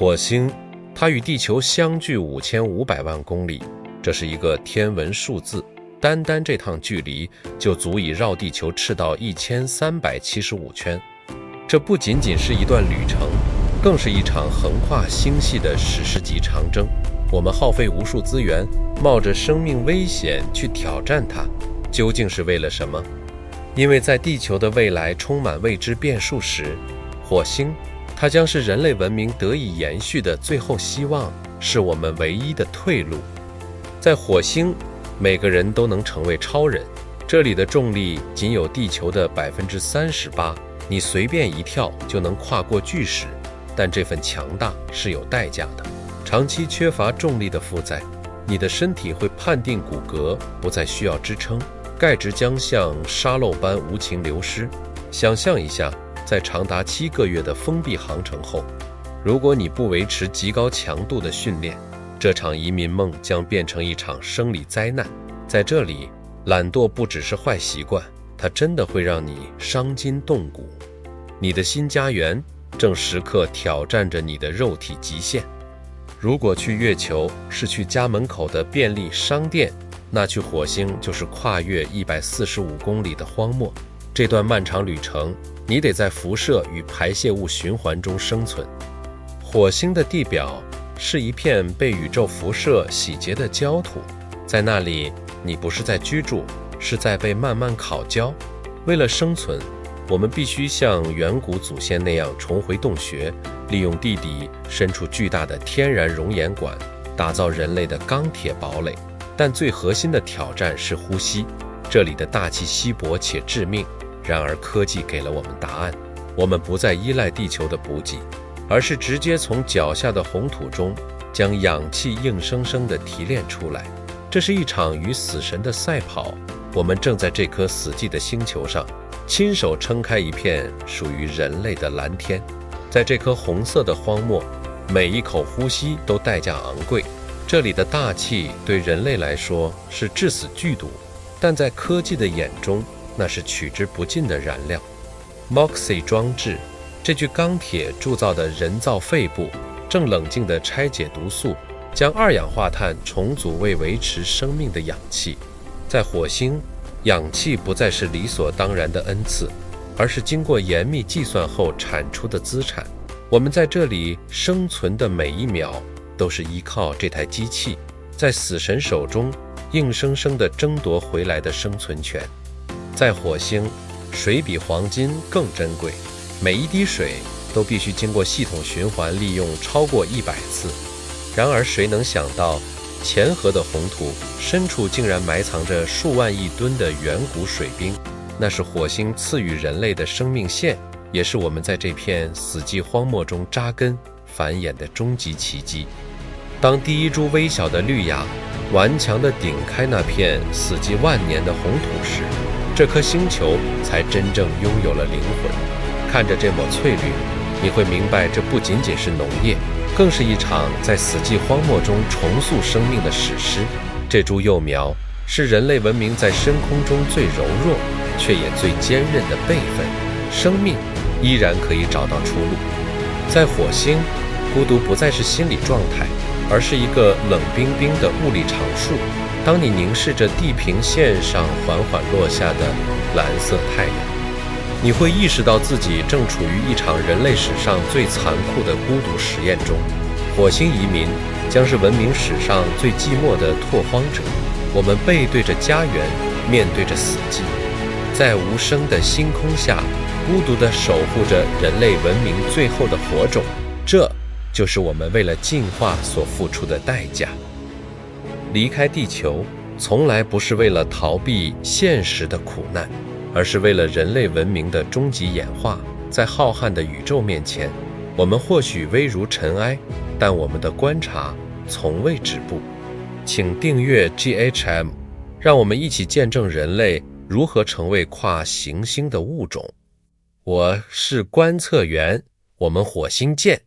火星，它与地球相距5500万公里，这是一个天文数字。单单这趟距离就足以绕地球赤道1375圈。这不仅仅是一段旅程，更是一场横跨星系的史诗级长征。我们耗费无数资源，冒着生命危险去挑战它，究竟是为了什么？因为在地球的未来充满未知变数时，火星它将是人类文明得以延续的最后希望，是我们唯一的退路。在火星，每个人都能成为超人，这里的重力仅有地球的38%，你随便一跳就能跨过巨石，但这份强大是有代价的。长期缺乏重力的负载，你的身体会判定骨骼不再需要支撑，钙质将像沙漏般无情流失。想象一下，在长达7个月的封闭航程后，如果你不维持极高强度的训练，这场移民梦将变成一场生理灾难。在这里，懒惰不只是坏习惯，它真的会让你伤筋动骨。你的新家园正时刻挑战着你的肉体极限。如果去月球是去家门口的便利商店，那去火星就是跨越145公里的荒漠。这段漫长旅程，你得在辐射与排泄物循环中生存。火星的地表是一片被宇宙辐射洗劫的焦土，在那里，你不是在居住，是在被慢慢烤焦。为了生存，我们必须像远古祖先那样重回洞穴，利用地底伸出巨大的天然熔岩管，打造人类的钢铁堡垒。但最核心的挑战是呼吸，这里的大气稀薄且致命。然而科技给了我们答案，我们不再依赖地球的补给，而是直接从脚下的红土中将氧气硬生生地提炼出来。这是一场与死神的赛跑，我们正在这颗死寂的星球上亲手撑开一片属于人类的蓝天。在这颗红色的荒漠，每一口呼吸都代价昂贵。这里的大气对人类来说是致死剧毒，但在科技的眼中，那是取之不尽的燃料。 Moxie 装置，这具钢铁铸造的人造肺部，正冷静地拆解毒素，将二氧化碳重组为维持生命的氧气。在火星，氧气不再是理所当然的恩赐，而是经过严密计算后产出的资产。我们在这里生存的每一秒，都是依靠这台机器在死神手中硬生生地争夺回来的生存权。在火星，水比黄金更珍贵，每一滴水都必须经过系统循环利用超过100次。然而谁能想到，前河的红土深处竟然埋藏着数万亿吨的远古水冰？那是火星赐予人类的生命线，也是我们在这片死寂荒漠中扎根繁衍的终极奇迹。当第一株微小的绿芽顽强地顶开那片死寂万年的红土时，这颗星球才真正拥有了灵魂。看着这抹翠绿，你会明白，这不仅仅是农业，更是一场在死寂荒漠中重塑生命的史诗。这株幼苗是人类文明在深空中最柔弱却也最坚韧的备份，生命依然可以找到出路。在火星，孤独不再是心理状态，而是一个冷冰冰的物理常数。当你凝视着地平线上缓缓落下的蓝色太阳，你会意识到自己正处于一场人类史上最残酷的孤独实验中。火星移民将是文明史上最寂寞的拓荒者，我们背对着家园，面对着死寂，在无声的星空下孤独地守护着人类文明最后的火种。这就是我们为了进化所付出的代价。离开地球从来不是为了逃避现实的苦难，而是为了人类文明的终极演化。在浩瀚的宇宙面前，我们或许微如尘埃，但我们的观察从未止步。请订阅 GHM， 让我们一起见证人类如何成为跨行星的物种。我是观测员，我们火星见。